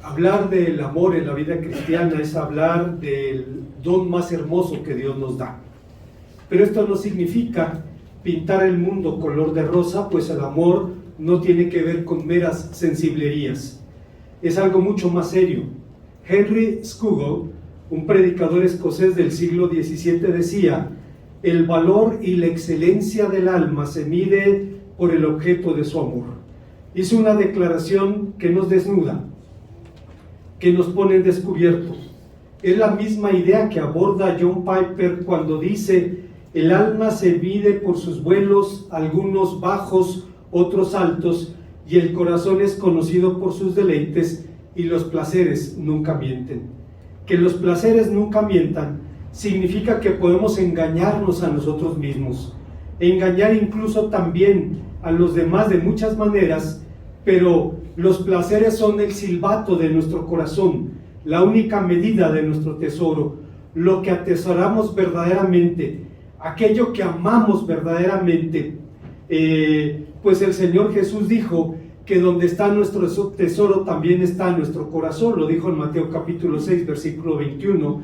Hablar del amor en la vida cristiana es hablar del don más hermoso que Dios nos da. Pero esto no significa pintar el mundo color de rosa, pues el amor no tiene que ver con meras sensiblerías. Es algo mucho más serio. Henry Scougal, un predicador escocés del siglo XVII, decía: el valor y la excelencia del alma se mide por el objeto de su amor. Hizo una declaración que nos desnuda, que nos pone en descubierto. Es la misma idea que aborda John Piper cuando dice: el alma se mide por sus vuelos, algunos bajos, otros altos, y el corazón es conocido por sus deleites, y los placeres nunca mienten. Que los placeres nunca mientan significa que podemos engañarnos a nosotros mismos, engañar incluso también a los demás de muchas maneras, pero los placeres son el silbato de nuestro corazón, la única medida de nuestro tesoro, lo que atesoramos verdaderamente, aquello que amamos verdaderamente. Pues el Señor Jesús dijo que donde está nuestro tesoro también está nuestro corazón, lo dijo en Mateo capítulo 6, versículo 21,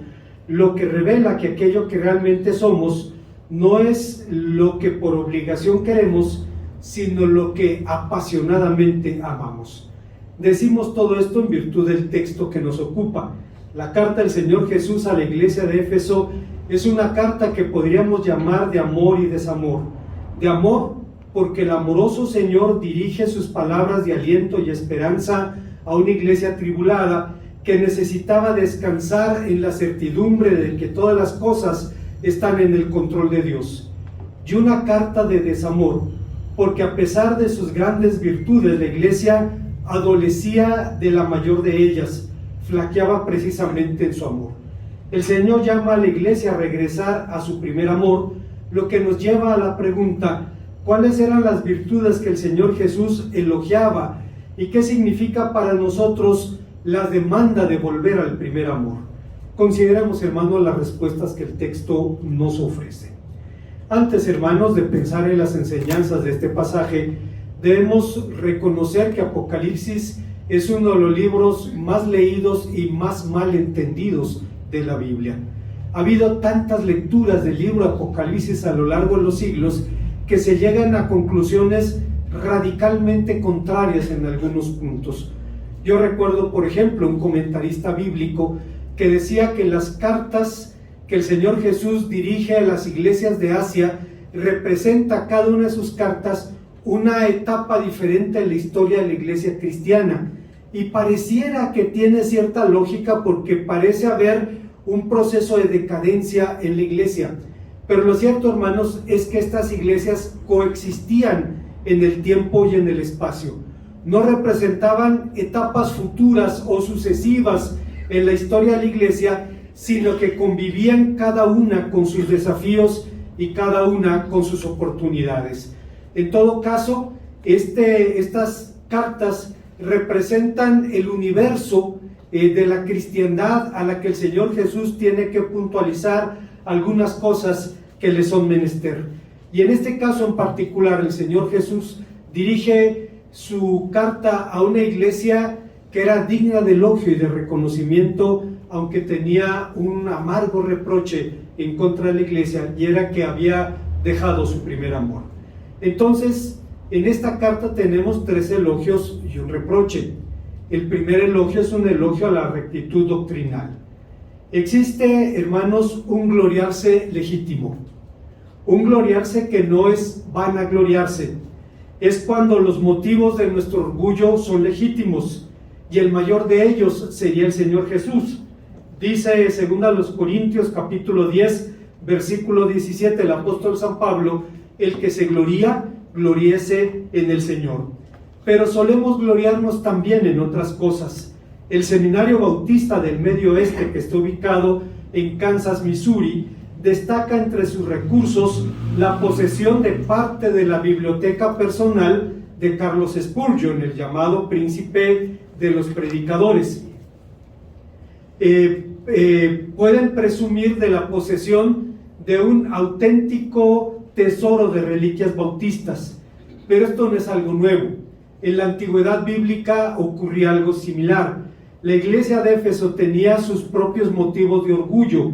lo que revela que aquello que realmente somos no es lo que por obligación queremos, sino lo que apasionadamente amamos. Decimos todo esto en virtud del texto que nos ocupa. La carta del Señor Jesús a la iglesia de Éfeso es una carta que podríamos llamar de amor y desamor. De amor, porque el amoroso Señor dirige sus palabras de aliento y esperanza a una iglesia atribulada que necesitaba descansar en la certidumbre de que todas las cosas están en el control de Dios. Y una carta de desamor, porque a pesar de sus grandes virtudes, la iglesia adolecía de la mayor de ellas, flaqueaba precisamente en su amor. El Señor llama a la iglesia a regresar a su primer amor, lo que nos lleva a la pregunta: ¿cuáles eran las virtudes que el Señor Jesús elogiaba y qué significa para nosotros la demanda de volver al primer amor? Consideremos, hermanos, las respuestas que el texto nos ofrece. Antes, hermanos, de pensar en las enseñanzas de este pasaje, debemos reconocer que Apocalipsis es uno de los libros más leídos y más mal entendidos de la Biblia. Ha habido tantas lecturas del libro Apocalipsis a lo largo de los siglos que se llegan a conclusiones radicalmente contrarias en algunos puntos. Yo recuerdo, por ejemplo, un comentarista bíblico que decía que las cartas que el Señor Jesús dirige a las iglesias de Asia representa cada una de sus cartas una etapa diferente en la historia de la iglesia cristiana, y pareciera que tiene cierta lógica porque parece haber un proceso de decadencia en la iglesia, pero lo cierto, hermanos, es que estas iglesias coexistían en el tiempo y en el espacio, no representaban etapas futuras o sucesivas en la historia de la iglesia, sino que convivían cada una con sus desafíos y cada una con sus oportunidades. En todo caso, estas cartas representan el universo de la cristiandad a la que el Señor Jesús tiene que puntualizar algunas cosas que le son menester. Y en este caso en particular, el Señor Jesús dirige su carta a una iglesia que era digna de elogio y de reconocimiento, aunque tenía un amargo reproche en contra de la iglesia, y era que había dejado su primer amor. Entonces, en esta carta tenemos 3 elogios y un reproche. El primer elogio es un elogio a la rectitud doctrinal. Existe, hermanos, un gloriarse legítimo, un gloriarse que no es vanagloriarse, es cuando los motivos de nuestro orgullo son legítimos, y el mayor de ellos sería el Señor Jesús. Dice 2 Corintios capítulo 10, versículo 17, el apóstol San Pablo: el que se gloría, gloríese en el Señor. Pero solemos gloriarnos también en otras cosas. El Seminario Bautista del Medio Oeste, que está ubicado en Kansas, Missouri, destaca entre sus recursos la posesión de parte de la biblioteca personal de Carlos Spurgeon, el llamado príncipe de los predicadores. Pueden presumir de la posesión de un auténtico tesoro de reliquias bautistas, pero esto no es algo nuevo. En la antigüedad bíblica ocurría algo similar. La iglesia de Éfeso tenía sus propios motivos de orgullo.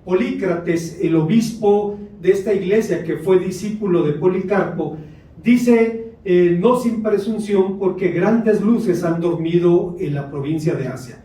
Polícrates, el obispo de esta iglesia, que fue discípulo de Policarpo, dice, no sin presunción, porque grandes luces han dormido en la provincia de Asia.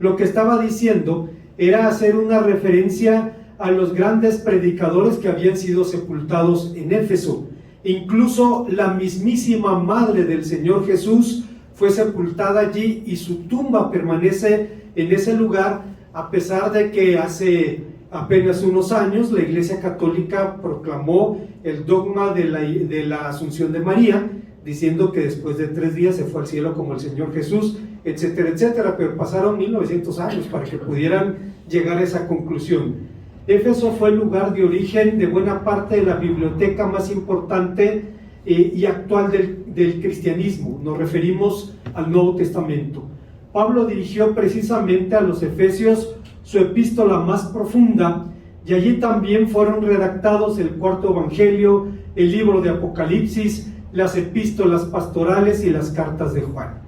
Lo que estaba diciendo era hacer una referencia a los grandes predicadores que habían sido sepultados en Éfeso. Incluso la mismísima madre del Señor Jesús fue sepultada allí y su tumba permanece en ese lugar, a pesar de que hace apenas unos años la Iglesia Católica proclamó el dogma de la Asunción de María, diciendo que después de 3 días se fue al cielo como el Señor Jesús, etcétera, etcétera, pero pasaron 1900 años para que pudieran llegar a esa conclusión. Éfeso fue el lugar de origen de buena parte de la biblioteca más importante y actual del cristianismo. Nos referimos al Nuevo Testamento. Pablo dirigió precisamente a los efesios su epístola más profunda, y allí también fueron redactados el 4.º Evangelio, el libro de Apocalipsis, las epístolas pastorales y las cartas de Juan.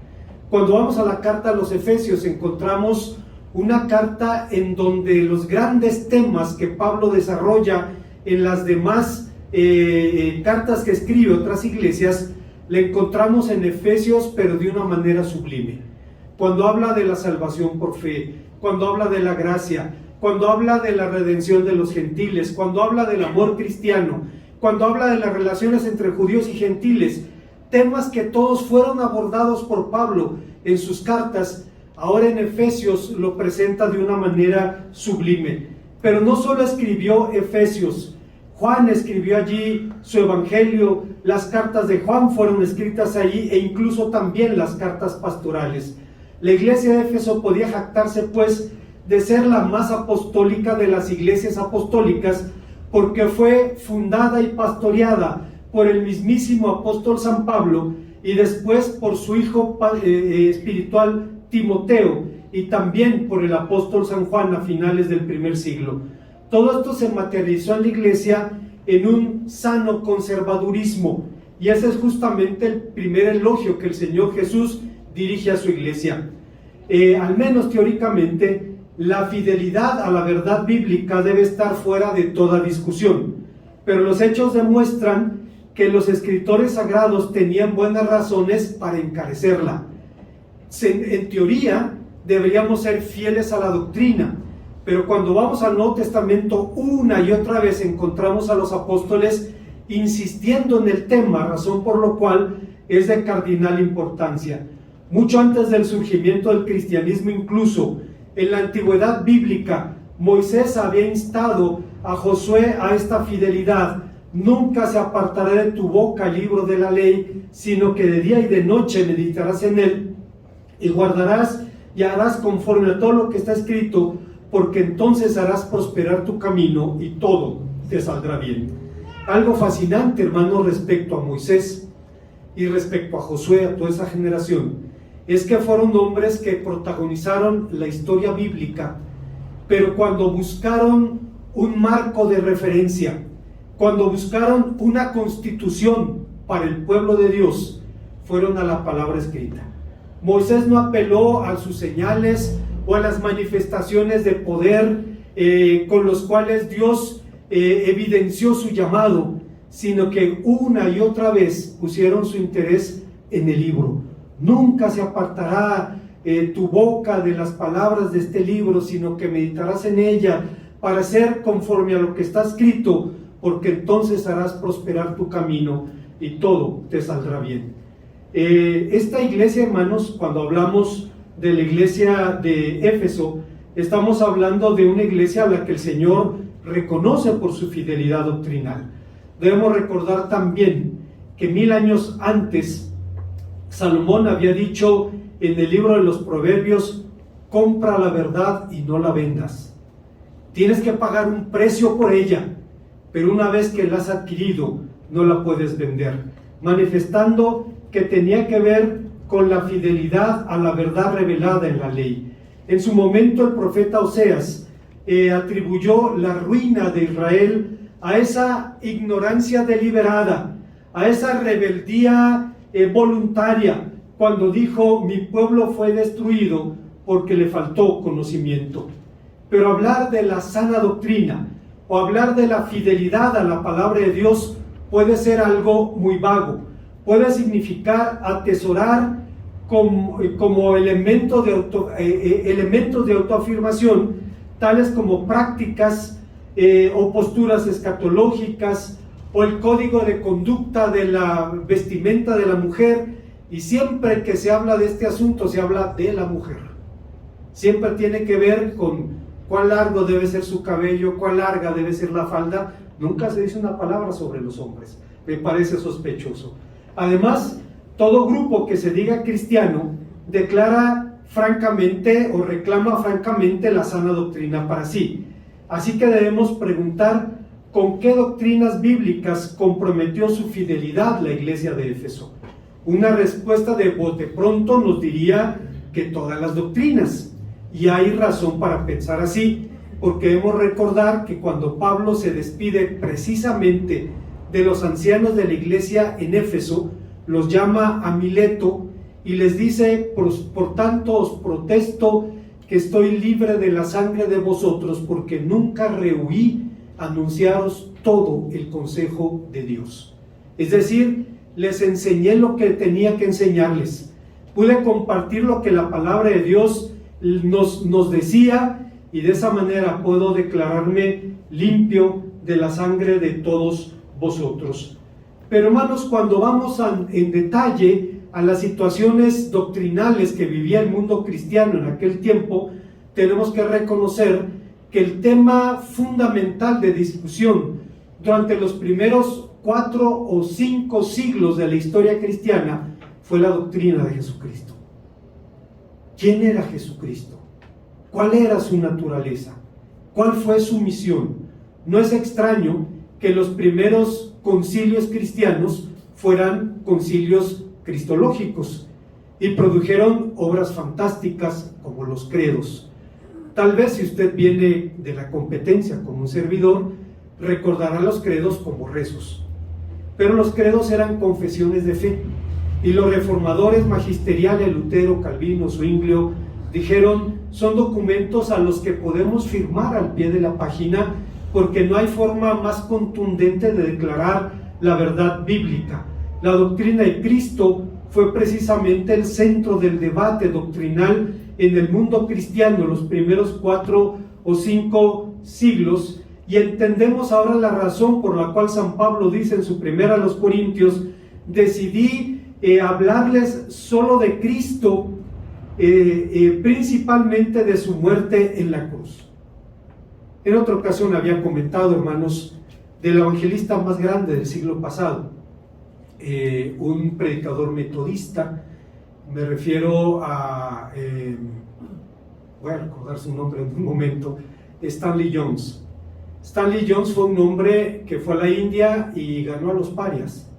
Cuando vamos a la carta a los Efesios, encontramos una carta en donde los grandes temas que Pablo desarrolla en las demás cartas que escribe otras iglesias, le encontramos en Efesios, pero de una manera sublime. Cuando habla de la salvación por fe, cuando habla de la gracia, cuando habla de la redención de los gentiles, cuando habla del amor cristiano, cuando habla de las relaciones entre judíos y gentiles, temas que todos fueron abordados por Pablo en sus cartas, ahora en Efesios lo presenta de una manera sublime. Pero no solo escribió Efesios, Juan escribió allí su evangelio, las cartas de Juan fueron escritas allí, e incluso también las cartas pastorales. La iglesia de Éfeso podía jactarse pues de ser la más apostólica de las iglesias apostólicas, porque fue fundada y pastoreada por el mismísimo apóstol San Pablo, y después por su hijo espiritual Timoteo, y también por el apóstol San Juan a finales del primer siglo. Todo esto se materializó en la iglesia en un sano conservadurismo, y ese es justamente el primer elogio que el Señor Jesús dirige a su iglesia. Al menos teóricamente, la fidelidad a la verdad bíblica debe estar fuera de toda discusión, pero los hechos demuestran que los escritores sagrados tenían buenas razones para encarecerla. En teoría, deberíamos ser fieles a la doctrina, pero cuando vamos al Nuevo Testamento, una y otra vez encontramos a los apóstoles insistiendo en el tema, razón por lo cual es de cardinal importancia. Mucho antes del surgimiento del cristianismo, incluso en la antigüedad bíblica, Moisés había instado a Josué a esta fidelidad. Nunca se apartará de tu boca el libro de la ley, sino que de día y de noche meditarás en él, y guardarás y harás conforme a todo lo que está escrito, porque entonces harás prosperar tu camino y todo te saldrá bien. Algo fascinante, hermanos, respecto a Moisés y respecto a Josué, a toda esa generación, es que fueron hombres que protagonizaron la historia bíblica, pero cuando buscaron un marco de referencia, cuando buscaron una constitución para el pueblo de Dios, fueron a la palabra escrita. Moisés no apeló a sus señales o a las manifestaciones de poder con los cuales Dios evidenció su llamado, sino que una y otra vez pusieron su interés en el libro. Nunca se apartará tu boca de las palabras de este libro, sino que meditarás en ella para hacer conforme a lo que está escrito, porque entonces harás prosperar tu camino y todo te saldrá bien. Esta iglesia, hermanos, cuando hablamos de la iglesia de Éfeso, estamos hablando de una iglesia a la que el Señor reconoce por su fidelidad doctrinal. Debemos recordar también que 1000 años antes, Salomón había dicho en el libro de los Proverbios: compra la verdad y no la vendas. Tienes que pagar un precio por ella, pero una vez que la has adquirido, no la puedes vender, manifestando que tenía que ver con la fidelidad a la verdad revelada en la ley. En su momento el profeta Oseas atribuyó la ruina de Israel a esa ignorancia deliberada, a esa rebeldía voluntaria, cuando dijo: mi pueblo fue destruido porque le faltó conocimiento. Pero hablar de la sana doctrina o hablar de la fidelidad a la palabra de Dios puede ser algo muy vago. Puede significar atesorar como elementos de autoafirmación, tales como prácticas o posturas escatológicas o el código de conducta de la vestimenta de la mujer, y siempre que se habla de este asunto se habla de la mujer. Siempre tiene que ver con cuán largo debe ser su cabello, cuán larga debe ser la falda. Nunca se dice una palabra sobre los hombres. Me parece sospechoso. Además, todo grupo que se diga cristiano declara francamente o reclama francamente la sana doctrina para sí. Así que debemos preguntar con qué doctrinas bíblicas comprometió su fidelidad la iglesia de Éfeso. Una respuesta de bote pronto nos diría que todas las doctrinas, y hay razón para pensar así, porque debemos recordar que cuando Pablo se despide precisamente de los ancianos de la iglesia en Éfeso, los llama a Mileto y les dice: por tanto os protesto que estoy libre de la sangre de vosotros, porque nunca rehuí anunciaros todo el consejo de Dios. Es decir, les enseñé lo que tenía que enseñarles. Pude compartir lo que la palabra de Dios nos decía, y de esa manera puedo declararme limpio de la sangre de todos vosotros. Pero hermanos, cuando vamos en detalle a las situaciones doctrinales que vivía el mundo cristiano en aquel tiempo, tenemos que reconocer que el tema fundamental de discusión durante los primeros 4 o 5 siglos de la historia cristiana fue la doctrina de Jesucristo. ¿Quién era Jesucristo? ¿Cuál era su naturaleza? ¿Cuál fue su misión? No es extraño que los primeros concilios cristianos fueran concilios cristológicos y produjeron obras fantásticas como los credos. Tal vez, si usted viene de la competencia como un servidor, recordará los credos como rezos. Pero los credos eran confesiones de fe, y los reformadores magisteriales, Lutero, Calvino, Zwinglio, dijeron: son documentos a los que podemos firmar al pie de la página, porque no hay forma más contundente de declarar la verdad bíblica. La doctrina de Cristo fue precisamente el centro del debate doctrinal en el mundo cristiano los primeros 4 o 5 siglos, y entendemos ahora la razón por la cual San Pablo dice en su primera a los Corintios: decidí hablarles solo de Cristo, principalmente de su muerte en la cruz. En otra ocasión había comentado, hermanos, del evangelista más grande del siglo pasado, un predicador metodista. Me refiero a, voy a recordar su nombre en un momento, Stanley Jones. Stanley Jones fue un hombre que fue a la India y ganó a los parias,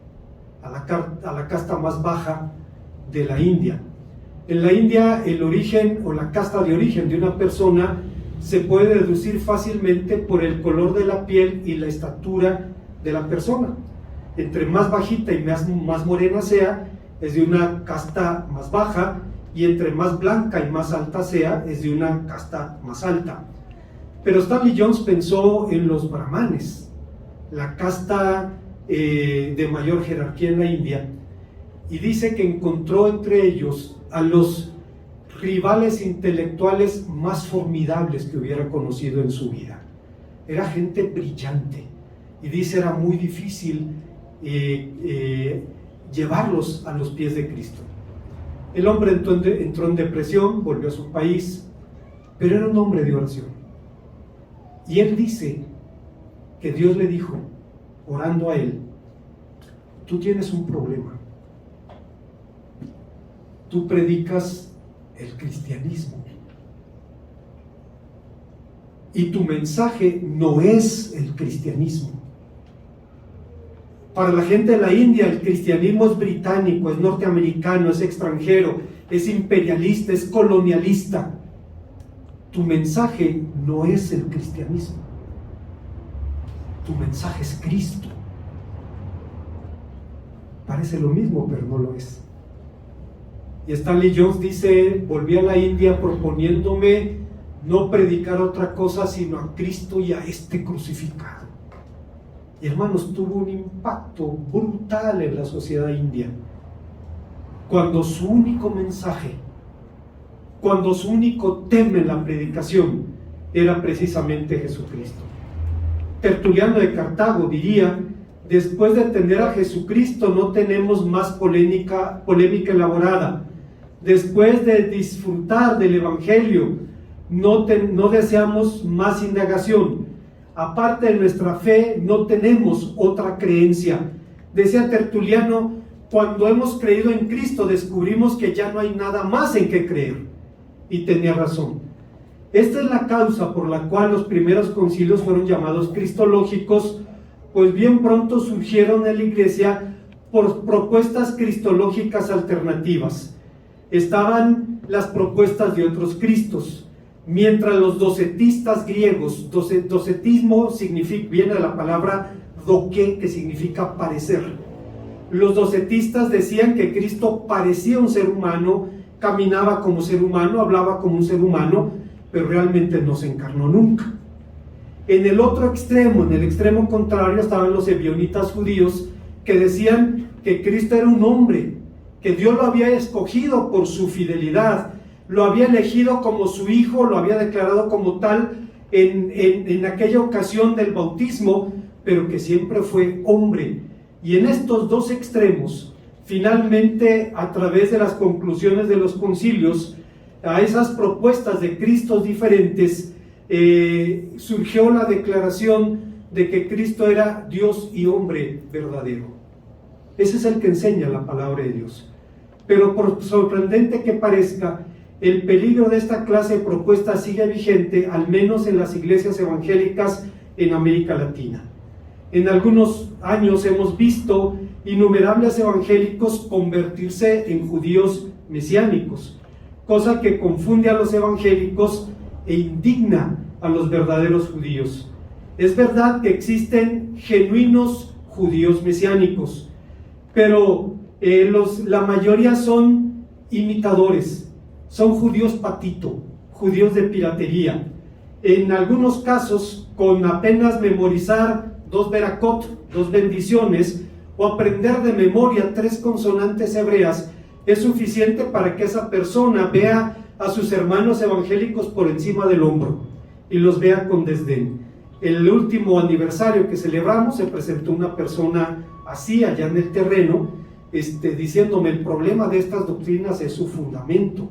a la casta más baja de la India. En la India, el origen o la casta de origen de una persona se puede deducir fácilmente por el color de la piel y la estatura de la persona. Entre más bajita y más morena sea, es de una casta más baja, y entre más blanca y más alta sea, es de una casta más alta. Pero Stanley Jones pensó en los brahmanes, la casta de mayor jerarquía en la India, y dice que encontró entre ellos a los rivales intelectuales más formidables que hubiera conocido en su vida. Era gente brillante, y dice era muy difícil llevarlos a los pies de Cristo. El hombre entró en depresión, volvió a su país, pero era un hombre de oración. Y él dice que Dios le dijo, orando a él: tú tienes un problema. Tú predicas el cristianismo, y tu mensaje no es el cristianismo. Para la gente de la India, el cristianismo es británico, es norteamericano, es extranjero, es imperialista, es colonialista. Tu mensaje no es el cristianismo. Tu mensaje es Cristo. Parece lo mismo, pero no lo es. Y Stanley Jones dice, volví a la India proponiéndome no predicar otra cosa sino a Cristo y a este crucificado. Y hermanos, tuvo un impacto brutal en la sociedad india, cuando su único mensaje, cuando su único tema en la predicación era precisamente Jesucristo. Tertuliano de Cartago diría, después de tener a Jesucristo no tenemos más polémica elaborada. Después de disfrutar del Evangelio no deseamos más indagación. Aparte de nuestra fe no tenemos otra creencia. Decía Tertuliano, cuando hemos creído en Cristo descubrimos que ya no hay nada más en que creer. Y tenía razón. Esta es la causa por la cual los primeros concilios fueron llamados cristológicos, pues bien pronto surgieron en la iglesia por propuestas cristológicas alternativas. Estaban las propuestas de otros Cristos, mientras los docetistas griegos, docetismo viene de la palabra doque, que significa parecer. Los docetistas decían que Cristo parecía un ser humano, caminaba como ser humano, hablaba como un ser humano, pero realmente no se encarnó nunca. En el otro extremo, en el extremo contrario, estaban los ebionitas judíos, que decían que Cristo era un hombre, que Dios lo había escogido por su fidelidad, lo había elegido como su hijo, lo había declarado como tal en aquella ocasión del bautismo, pero que siempre fue hombre. Y en estos dos extremos, finalmente, a través de las conclusiones de los concilios, a esas propuestas de Cristos diferentes, surgió la declaración de que Cristo era Dios y hombre verdadero. Ese es el que enseña la palabra de Dios. Pero por sorprendente que parezca, el peligro de esta clase de propuestas sigue vigente, al menos en las iglesias evangélicas en América Latina. En algunos años hemos visto innumerables evangélicos convertirse en judíos mesiánicos, cosa que confunde a los evangélicos e indigna a los verdaderos judíos. Es verdad que existen genuinos judíos mesiánicos, pero la mayoría son imitadores, son judíos patito, judíos de piratería. En algunos casos, con apenas memorizar 2 veracot, 2 bendiciones, o aprender de memoria 3 consonantes hebreas, es suficiente para que esa persona vea a sus hermanos evangélicos por encima del hombro y los vea con desdén. El último aniversario que celebramos se presentó una persona así allá en el terreno, diciéndome, el problema de estas doctrinas es su fundamento.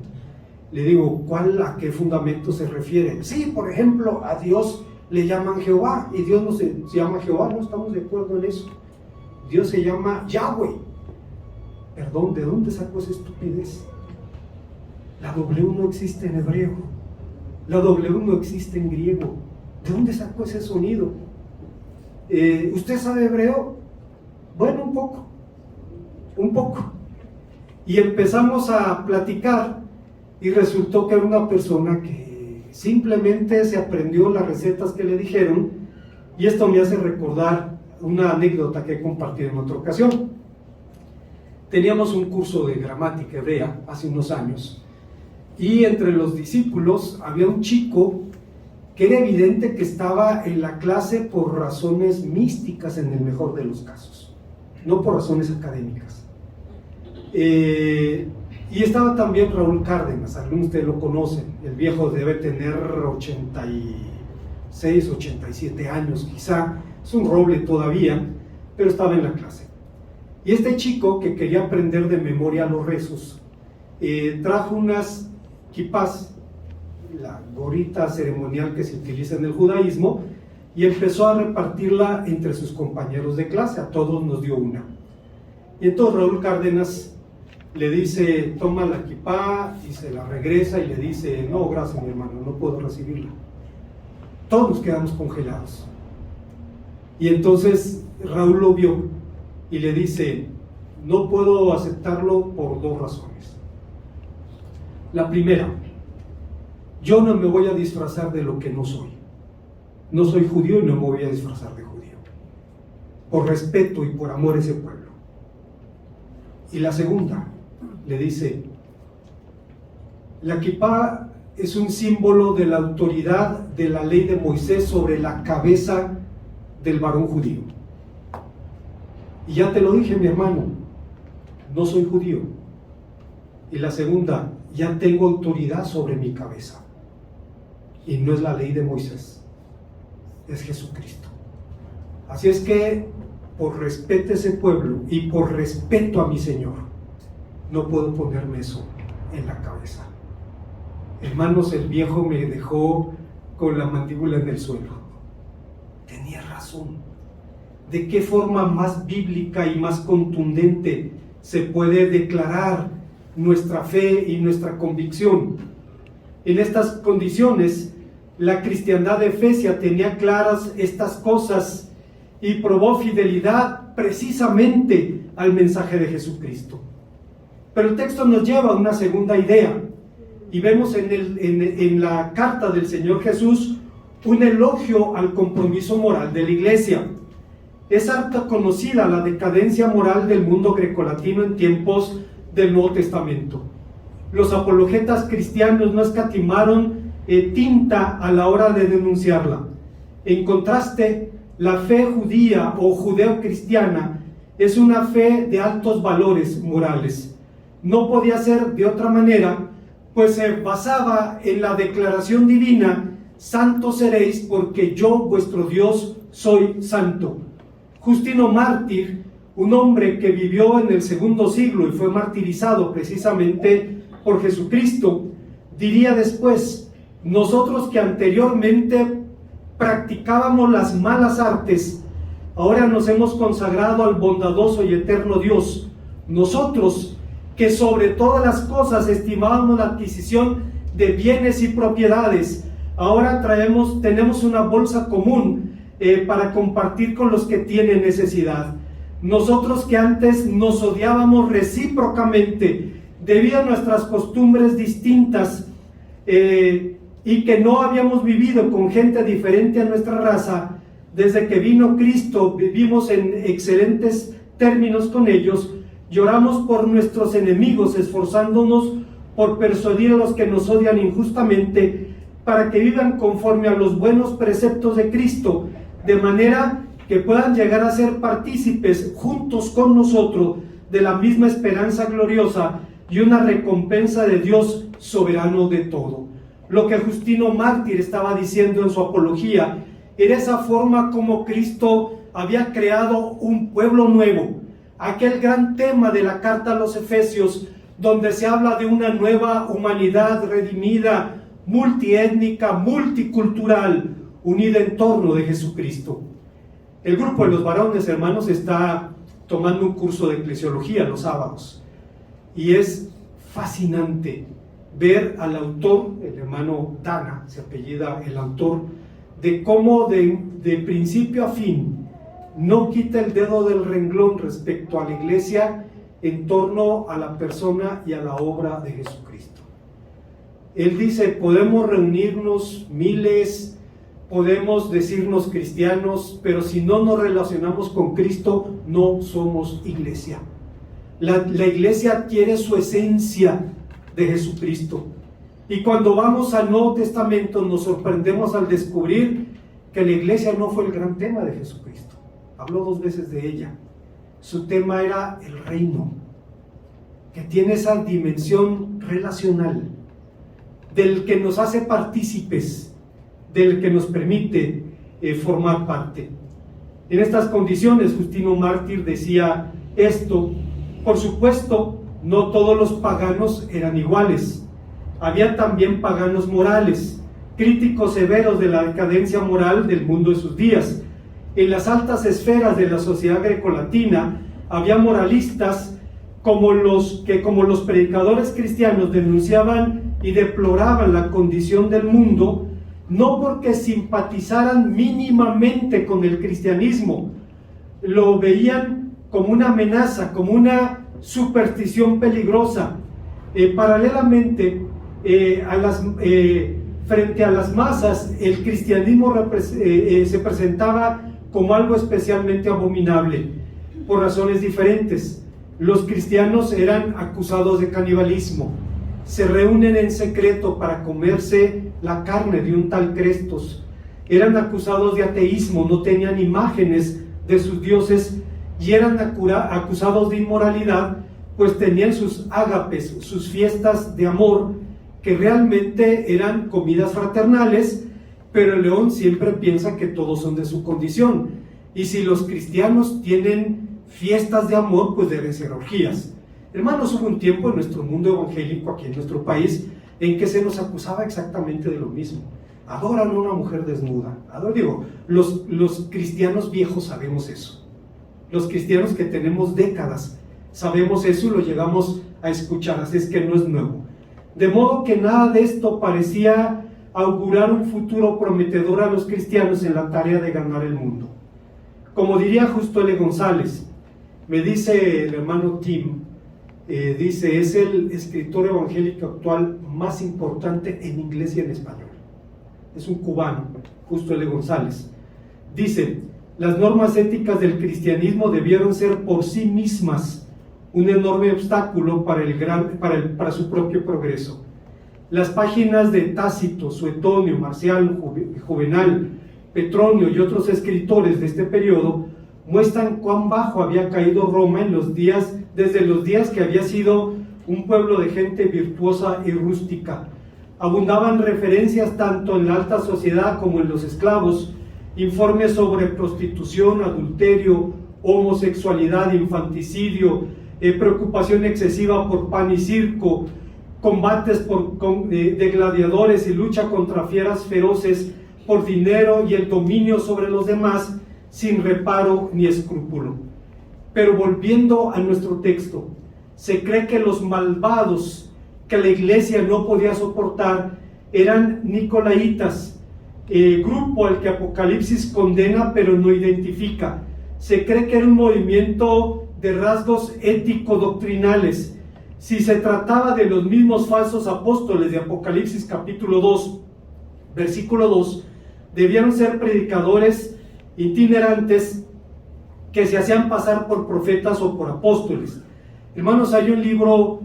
Le digo, ¿a qué fundamento se refiere? Sí, por ejemplo, a Dios le llaman Jehová, y Dios no se llama Jehová, no estamos de acuerdo en eso. Dios se llama Yahweh. Perdón, ¿de dónde sacó esa estupidez? La W no existe en hebreo, la W no existe en griego. ¿De dónde sacó ese sonido? ¿Usted sabe hebreo? Bueno, un poco. Y empezamos a platicar y resultó que era una persona que simplemente se aprendió las recetas que le dijeron, y esto me hace recordar una anécdota que he compartido en otra ocasión. Teníamos un curso de gramática hebrea hace unos años, y entre los discípulos había un chico que era evidente que estaba en la clase por razones místicas en el mejor de los casos, no por razones académicas. Y estaba también Raúl Cárdenas, algunos de ustedes lo conocen, el viejo debe tener 86, 87 años quizá, es un roble todavía, pero estaba en la clase. Y este chico que quería aprender de memoria los rezos, trajo unas kipás, la gorrita ceremonial que se utiliza en el judaísmo, y empezó a repartirla entre sus compañeros de clase, a todos nos dio una. Y entonces Raúl Cárdenas le dice, toma la kipá, y se la regresa y le dice, no, gracias mi hermano, no puedo recibirla. Todos nos quedamos congelados. Y entonces Raúl lo vio y le dice, no puedo aceptarlo por 2 razones. La primera, yo no me voy a disfrazar de lo que no soy. No soy judío y no me voy a disfrazar de judío, por respeto y por amor a ese pueblo. Y la segunda, le dice, La kipá es un símbolo de la autoridad de la ley de Moisés sobre la cabeza del varón judío. Y ya te lo dije, mi hermano, no soy judío. Y la segunda, ya tengo autoridad sobre mi cabeza. Y no es la ley de Moisés, es Jesucristo. Así es que, por respeto a ese pueblo y por respeto a mi Señor, no puedo ponerme eso en la cabeza. Hermanos, el viejo me dejó con la mandíbula en el suelo. Tenía razón. ¿De qué forma más bíblica y más contundente se puede declarar nuestra fe y nuestra convicción? En estas condiciones, la cristiandad de Efesia tenía claras estas cosas y probó fidelidad precisamente al mensaje de Jesucristo. Pero el texto nos lleva a una segunda idea, y vemos en la carta del Señor Jesús un elogio al compromiso moral de la iglesia. Es harta conocida la decadencia moral del mundo grecolatino en tiempos del Nuevo Testamento. Los apologetas cristianos no escatimaron tinta a la hora de denunciarla. En contraste, la fe judía o judeo-cristiana es una fe de altos valores morales. No podía ser de otra manera, pues se basaba en la declaración divina: santos seréis porque yo, vuestro Dios, soy santo. Justino Mártir, un hombre que vivió en el segundo siglo y fue martirizado precisamente por Jesucristo, diría después: nosotros que anteriormente practicábamos las malas artes, ahora nos hemos consagrado al bondadoso y eterno Dios. Nosotros que sobre todas las cosas estimábamos la adquisición de bienes y propiedades, ahora tenemos una bolsa común para compartir con los que tienen necesidad. Nosotros que antes nos odiábamos recíprocamente debido a nuestras costumbres distintas y que no habíamos vivido con gente diferente a nuestra raza, desde que vino Cristo vivimos en excelentes términos con ellos. Lloramos por nuestros enemigos, esforzándonos por persuadir a los que nos odian injustamente, para que vivan conforme a los buenos preceptos de Cristo, de manera que puedan llegar a ser partícipes juntos con nosotros de la misma esperanza gloriosa y una recompensa de Dios soberano de todo. Lo que Justino Mártir estaba diciendo en su apología era esa forma como Cristo había creado un pueblo nuevo. Aquel gran tema de la carta a los Efesios, donde se habla de una nueva humanidad redimida, multiétnica, multicultural, unida en torno de Jesucristo. El grupo de los varones, hermanos, está tomando un curso de eclesiología los sábados, y es fascinante ver al autor, el hermano Dana, se apellida el autor, de cómo de principio a fin no quita el dedo del renglón respecto a la iglesia en torno a la persona y a la obra de Jesucristo. Él dice: podemos reunirnos miles, podemos decirnos cristianos, pero si no nos relacionamos con Cristo, no somos iglesia. La iglesia adquiere su esencia de Jesucristo. Y cuando vamos al Nuevo Testamento nos sorprendemos al descubrir que la iglesia no fue el gran tema de Jesucristo. Habló 2 veces de ella. Su tema era el reino, que tiene esa dimensión relacional, del que nos hace partícipes, del que nos permite formar parte. En estas condiciones, Justino Mártir decía esto: por supuesto, no todos los paganos eran iguales. Había también paganos morales, críticos severos de la decadencia moral del mundo de sus días. En las altas esferas de la sociedad grecolatina había moralistas como los predicadores cristianos denunciaban y deploraban la condición del mundo, no porque simpatizaran mínimamente con el cristianismo, lo veían como una amenaza, como una superstición peligrosa. Paralelamente, frente a las masas, el cristianismo se presentaba como algo especialmente abominable, por razones diferentes. Los cristianos eran acusados de canibalismo, se reúnen en secreto para comerse la carne de un tal Crestos. Eran acusados de ateísmo, no tenían imágenes de sus dioses y eran acusados de inmoralidad, pues tenían sus ágapes, sus fiestas de amor, que realmente eran comidas fraternales, pero el león siempre piensa que todos son de su condición. Y si los cristianos tienen fiestas de amor, pues deben ser orgías. Hermanos, hubo un tiempo en nuestro mundo evangélico, aquí en nuestro país, en que se nos acusaba exactamente de lo mismo. Adoran a una mujer desnuda. Los cristianos viejos sabemos eso. Los cristianos que tenemos décadas sabemos eso y lo llegamos a escuchar, así es que no es nuevo. De modo que nada de esto parecía augurar un futuro prometedor a los cristianos en la tarea de ganar el mundo. Como diría Justo L. González, me dice el hermano Tim, dice, es el escritor evangélico actual más importante en inglés y en español. Es un cubano, Justo L. González. Dice, las normas éticas del cristianismo debieron ser por sí mismas un enorme obstáculo para su propio progreso. Las páginas de Tácito, Suetonio, Marcial, Juvenal, Petronio y otros escritores de este periodo muestran cuán bajo había caído Roma desde los días que había sido un pueblo de gente virtuosa y rústica. Abundaban referencias tanto en la alta sociedad como en los esclavos, informes sobre prostitución, adulterio, homosexualidad, infanticidio, preocupación excesiva por pan y circo, combates de gladiadores y lucha contra fieras feroces por dinero y el dominio sobre los demás sin reparo ni escrúpulo. Pero volviendo a nuestro texto, se cree que los malvados que la iglesia no podía soportar eran nicolaitas, grupo al que Apocalipsis condena pero no identifica. Se cree que era un movimiento de rasgos ético-doctrinales. Si se trataba de los mismos falsos apóstoles de Apocalipsis capítulo 2, versículo 2, debieron ser predicadores itinerantes que se hacían pasar por profetas o por apóstoles. Hermanos, hay un libro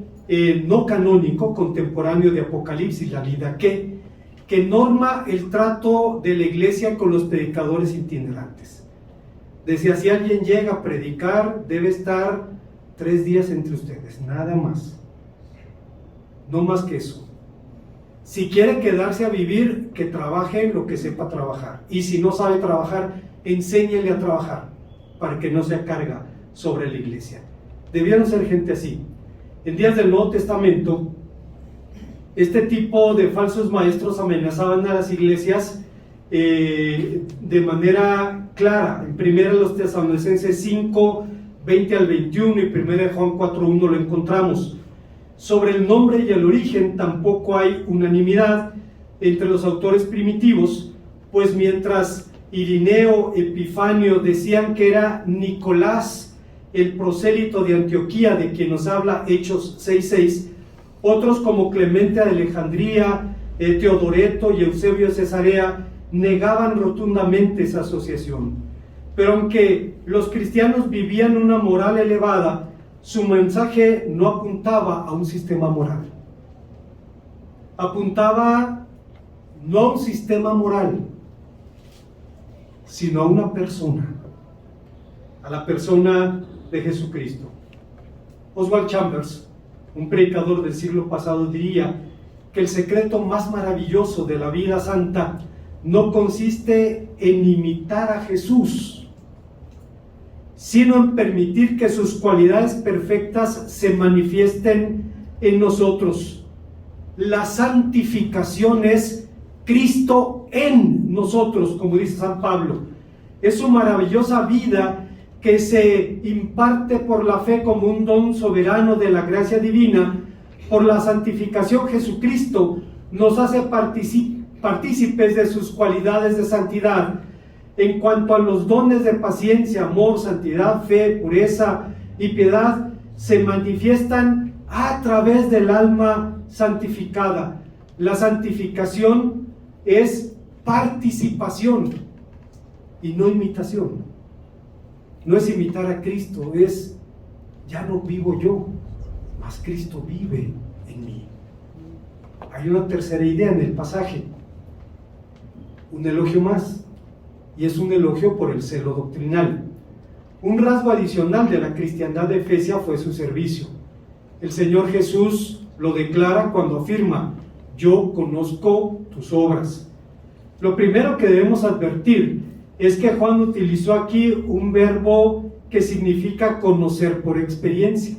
no canónico, contemporáneo de Apocalipsis, la Didaqué, que norma el trato de la iglesia con los predicadores itinerantes. Decía, si alguien llega a predicar, debe estar 3 días entre ustedes, nada más. No más que eso. Si quiere quedarse a vivir, que trabaje lo que sepa trabajar. Y si no sabe trabajar, enséñele a trabajar, para que no sea carga sobre la iglesia. Debieron ser gente así. En días del Nuevo Testamento, este tipo de falsos maestros amenazaban a las iglesias de manera clara. En 1 Tesalonicenses 5, 20 al 21 y 1 Juan 4, 1 lo encontramos. Sobre el nombre y el origen tampoco hay unanimidad entre los autores primitivos, pues mientras Irineo, Epifanio decían que era Nicolás, el prosélito de Antioquía, de quien nos habla Hechos 6:6, otros como Clemente de Alejandría, Teodoreto y Eusebio de Cesarea negaban rotundamente esa asociación. Pero aunque los cristianos vivían una moral elevada, su mensaje no apuntaba a un sistema moral. Apuntaba no a un sistema moral, sino a una persona, a la persona de Jesucristo. Oswald Chambers, un predicador del siglo pasado, diría que el secreto más maravilloso de la vida santa no consiste en imitar a Jesús, sino en permitir que sus cualidades perfectas se manifiesten en nosotros. La santificación es Cristo en nosotros, como dice San Pablo. Es su maravillosa vida que se imparte por la fe como un don soberano de la gracia divina. Por la santificación, Jesucristo nos hace partícipes de sus cualidades de santidad. En cuanto a los dones de paciencia, amor, santidad, fe, pureza y piedad, se manifiestan a través del alma santificada. La santificación es participación y no imitación. No es imitar a Cristo, es ya no vivo yo, mas Cristo vive en mí. Hay una tercera idea en el pasaje, un elogio más, y es un elogio por el celo doctrinal. Un rasgo adicional de la cristiandad de Efesia fue su servicio. El Señor Jesús lo declara cuando afirma: yo conozco tus obras. Lo primero que debemos advertir es que Juan utilizó aquí un verbo que significa conocer por experiencia.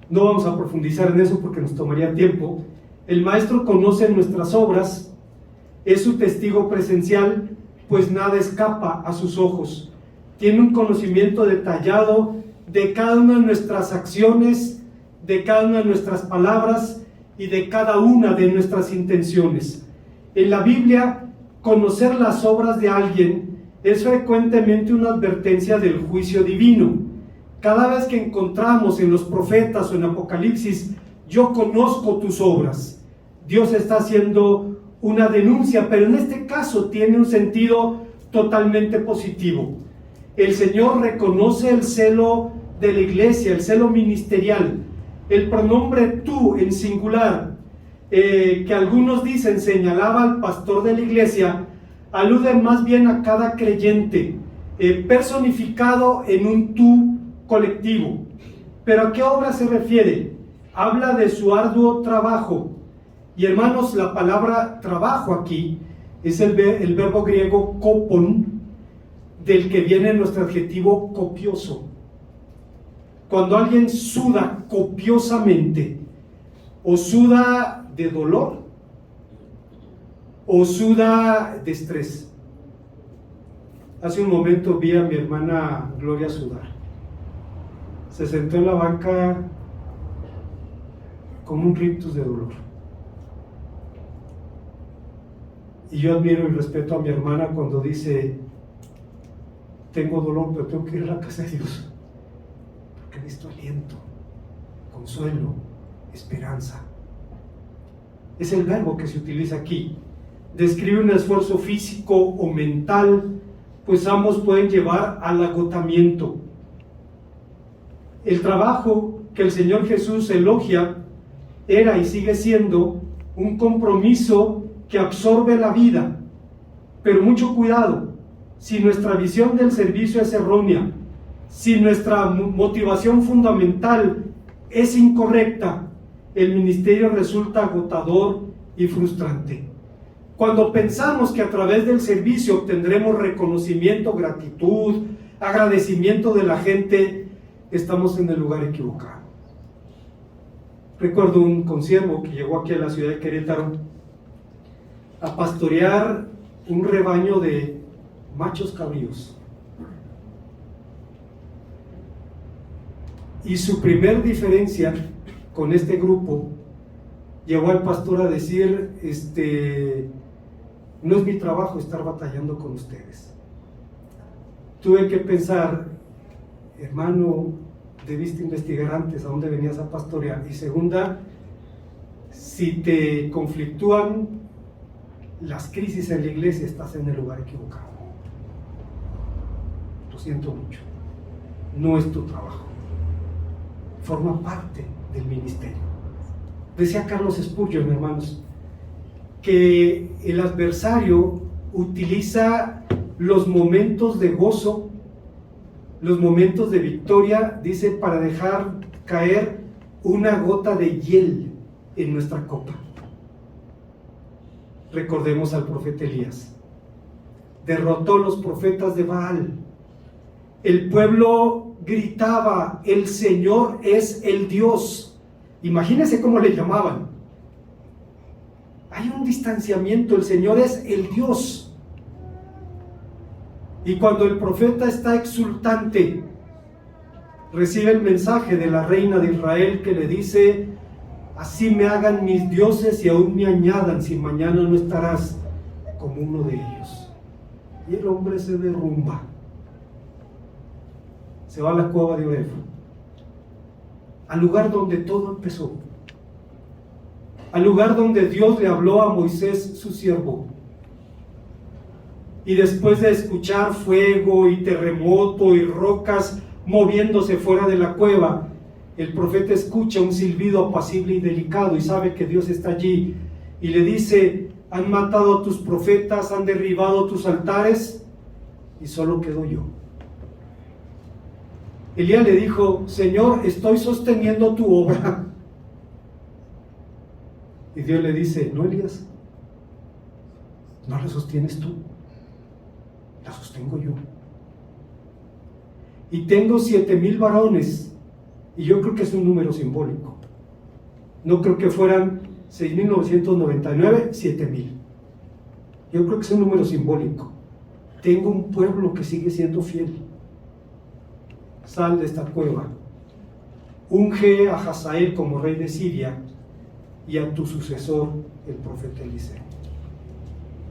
No vamos a profundizar en eso porque nos tomaría tiempo. El maestro conoce nuestras obras, es su testigo presencial, pues nada escapa a sus ojos. Tiene un conocimiento detallado de cada una de nuestras acciones, de cada una de nuestras palabras y de cada una de nuestras intenciones. En la Biblia, conocer las obras de alguien es frecuentemente una advertencia del juicio divino. Cada vez que encontramos en los profetas o en Apocalipsis, yo conozco tus obras, Dios está haciendo una denuncia, pero en este caso tiene un sentido totalmente positivo. El Señor reconoce el celo de la iglesia, el celo ministerial. El pronombre tú en singular, que algunos dicen señalaba al pastor de la iglesia, alude más bien a cada creyente, personificado en un tú colectivo. ¿Pero a qué obra se refiere? Habla de su arduo trabajo. Y hermanos, la palabra trabajo aquí es el verbo griego kopon, del que viene nuestro adjetivo copioso. Cuando alguien suda copiosamente, o suda de dolor, o suda de estrés. Hace un momento vi a mi hermana Gloria sudar. Se sentó en la banca con un rictus de dolor. Y yo admiro y respeto a mi hermana cuando dice: tengo dolor, pero tengo que ir a la casa de Dios, porque necesito aliento, consuelo, esperanza. Es el verbo que se utiliza aquí. Describe un esfuerzo físico o mental, pues ambos pueden llevar al agotamiento. El trabajo que el Señor Jesús elogia era y sigue siendo un compromiso que absorbe la vida. Pero mucho cuidado, si nuestra visión del servicio es errónea, si nuestra motivación fundamental es incorrecta, el ministerio resulta agotador y frustrante. Cuando pensamos que a través del servicio obtendremos reconocimiento, gratitud, agradecimiento de la gente, estamos en el lugar equivocado. Recuerdo un consiervo que llegó aquí a la ciudad de Querétaro a pastorear un rebaño de machos cabríos. Y su primer diferencia con este grupo llevó al pastor a decir: no es mi trabajo estar batallando con ustedes. Tuve que pensar: hermano, debiste investigar antes a dónde venías a pastorear. Y segunda, si te conflictúan las crisis en la iglesia, estás en el lugar equivocado. Lo siento mucho, no es tu trabajo, forma parte del ministerio. Decía Carlos Spurgeon, hermanos, que el adversario utiliza los momentos de gozo, los momentos de victoria, dice, para dejar caer una gota de hiel en nuestra copa. Recordemos al profeta Elías. Derrotó los profetas de Baal. El pueblo gritaba: el Señor es el Dios. Imagínense cómo le llamaban. Hay un distanciamiento, el Señor es el Dios. Y cuando el profeta está exultante, recibe el mensaje de la reina de Israel que le dice: así me hagan mis dioses y aún me añadan, si mañana no estarás como uno de ellos. Y el hombre se derrumba, se va a la cueva de Oreb, al lugar donde todo empezó, al lugar donde Dios le habló a Moisés, su siervo. Y después de escuchar fuego y terremoto y rocas moviéndose fuera de la cueva, el profeta escucha un silbido apacible y delicado y sabe que Dios está allí y le dice: han matado a tus profetas, han derribado tus altares y solo quedo yo. Elías le dijo: Señor, estoy sosteniendo tu obra. Y Dios le dice: no, Elías, no la sostienes tú, la sostengo yo. Y tengo 7,000 varones, y yo creo que es un número simbólico. No creo que fueran 6,999, 7,000. Yo creo que es un número simbólico. Tengo un pueblo que sigue siendo fiel. Sal de esta cueva, unge a Hazael como rey de Siria y a tu sucesor, el profeta Eliseo.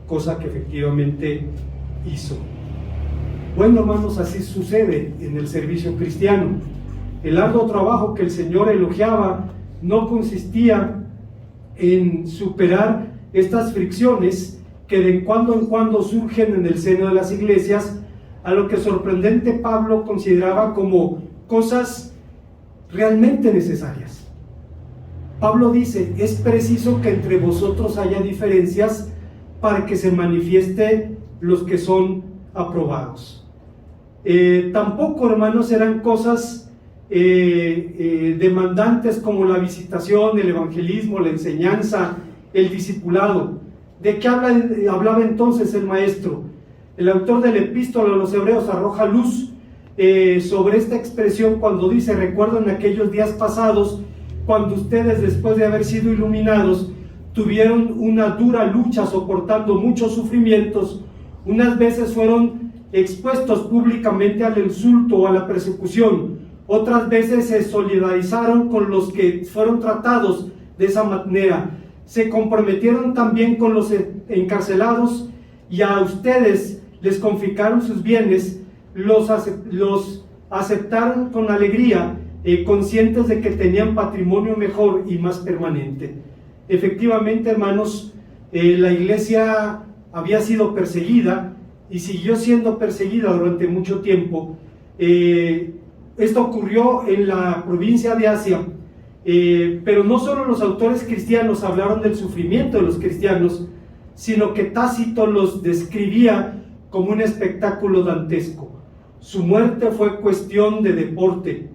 Cosa que efectivamente hizo. Bueno, hermanos, así sucede en el servicio cristiano. El arduo trabajo que el Señor elogiaba no consistía en superar estas fricciones que de cuando en cuando surgen en el seno de las iglesias, a lo que sorprendente Pablo consideraba como cosas realmente necesarias. Pablo dice: es preciso que entre vosotros haya diferencias para que se manifieste los que son aprobados. Tampoco, hermanos, eran cosas demandantes como la visitación, el evangelismo, la enseñanza, el discipulado. ¿De qué hablaba entonces el maestro? El autor de la epístola a los Hebreos arroja luz sobre esta expresión cuando dice: recuerdo en aquellos días pasados, cuando ustedes, después de haber sido iluminados, tuvieron una dura lucha soportando muchos sufrimientos. Unas veces fueron expuestos públicamente al insulto o a la persecución, otras veces se solidarizaron con los que fueron tratados de esa manera, se comprometieron también con los encarcelados y a ustedes les confiscaron sus bienes, los aceptaron con alegría, conscientes de que tenían patrimonio mejor y más permanente. Efectivamente, hermanos, la iglesia había sido perseguida y siguió siendo perseguida durante mucho tiempo. Esto ocurrió en la provincia de Asia, pero no solo los autores cristianos hablaron del sufrimiento de los cristianos, sino que Tácito los describía como un espectáculo dantesco. Su muerte fue cuestión de deporte.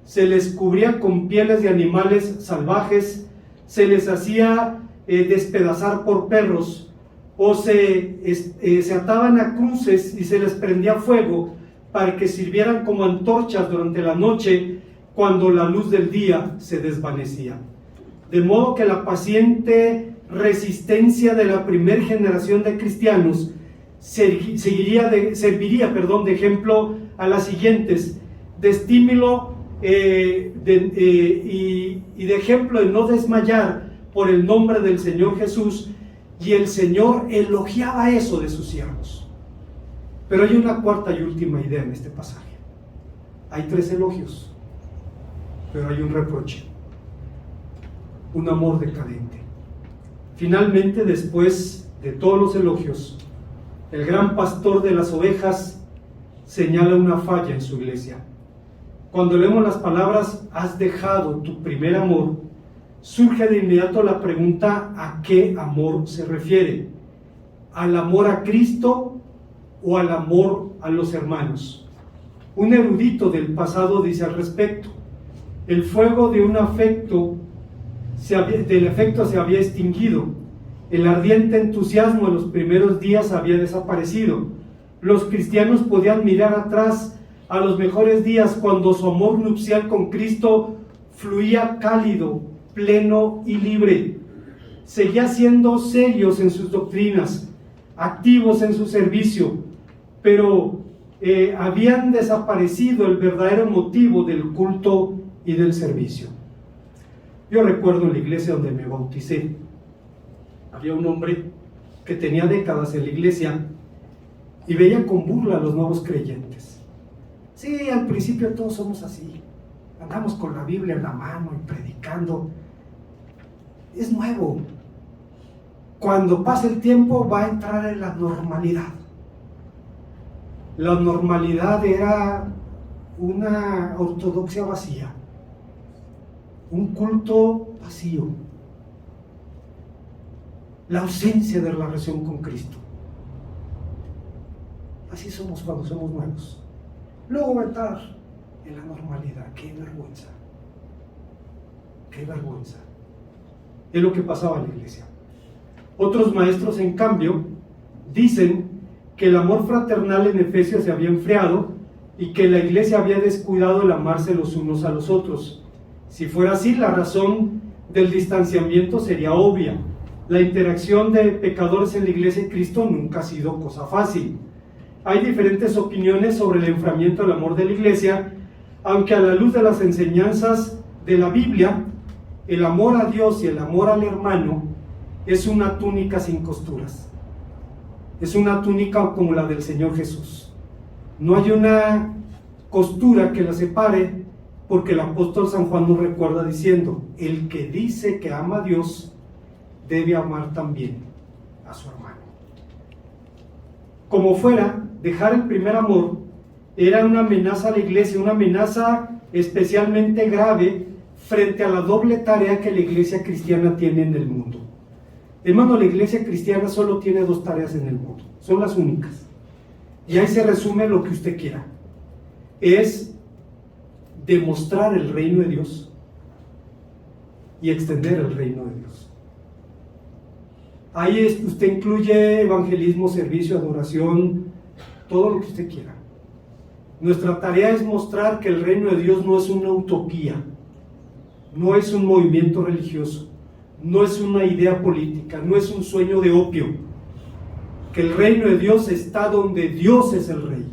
Se les cubría con pieles de animales salvajes, se les hacía despedazar por perros, o se ataban a cruces y se les prendía fuego para que sirvieran como antorchas durante la noche cuando la luz del día se desvanecía. De modo que la paciente resistencia de la primera generación de cristianos serviría de ejemplo a las siguientes, de estímulo y de ejemplo de no desmayar por el nombre del Señor Jesús. Y el Señor elogiaba eso de sus siervos. Pero hay una cuarta y última idea en este pasaje. Hay 3 elogios, pero hay un reproche, un amor decadente. Finalmente, después de todos los elogios, el gran pastor de las ovejas señala una falla en su iglesia. Cuando leemos las palabras: has dejado tu primer amor, surge de inmediato la pregunta: ¿a qué amor se refiere? ¿Al amor a Cristo o al amor a los hermanos? Un erudito del pasado dice al respecto: el fuego de un afecto se había extinguido, el ardiente entusiasmo de los primeros días había desaparecido. Los cristianos podían mirar atrás a los mejores días cuando su amor nupcial con Cristo fluía cálido, pleno y libre. Seguía siendo serios en sus doctrinas, activos en su servicio, pero habían desaparecido el verdadero motivo del culto y del servicio. Yo recuerdo en la iglesia donde me bauticé, había un hombre que tenía décadas en la iglesia y veía con burla a los nuevos creyentes. Sí, al principio todos somos así, andamos con la Biblia en la mano y predicando. Es nuevo. Cuando pase el tiempo va a entrar en la normalidad. La normalidad era una ortodoxia vacía. un culto vacío, la ausencia de relación con Cristo. Así somos cuando somos nuevos. Luego va a entrar en la normalidad. ¡Qué vergüenza! ¡Qué vergüenza! Es lo que pasaba en la iglesia. Otros maestros, en cambio, dicen que el amor fraternal en Efesios se había enfriado y que la iglesia había descuidado el amarse los unos a los otros. Si fuera así, la razón del distanciamiento sería obvia. La interacción de pecadores en la iglesia de Cristo nunca ha sido cosa fácil. Hay diferentes opiniones sobre el enfriamiento del amor de la iglesia, aunque a la luz de las enseñanzas de la Biblia, el amor a Dios y el amor al hermano es una túnica sin costuras. Es una túnica como la del Señor Jesús. No hay una costura que la separe, porque el apóstol San Juan nos recuerda diciendo: el que dice que ama a Dios debe amar también a su hermano. Como fuera, dejar el primer amor era una amenaza a la iglesia, una amenaza especialmente grave frente a la doble tarea que la iglesia cristiana tiene en el mundo. Hermano, la iglesia cristiana solo tiene dos tareas en el mundo, son las únicas. Y ahí se resume lo que usted quiera. Es demostrar el reino de Dios y extender el reino de Dios. Ahí usted incluye evangelismo, servicio, adoración, todo lo que usted quiera. Nuestra tarea es mostrar que el reino de Dios no es una utopía, no es un movimiento religioso, no es una idea política, no es un sueño de opio. Que el reino de Dios está donde Dios es el rey.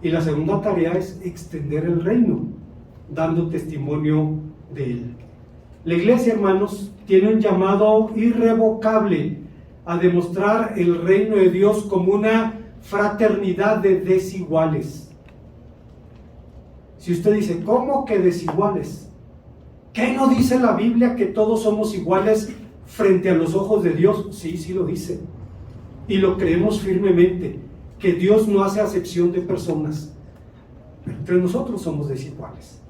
Y la segunda tarea es extender el reino, dando testimonio de él. La iglesia, hermanos, tiene un llamado irrevocable a demostrar el reino de Dios como una fraternidad de desiguales. Si usted dice, ¿cómo que desiguales? ¿Qué no dice la Biblia que todos somos iguales frente a los ojos de Dios? Sí, sí lo dice. Y lo creemos firmemente, que Dios no hace acepción de personas. Pero entre nosotros somos desiguales.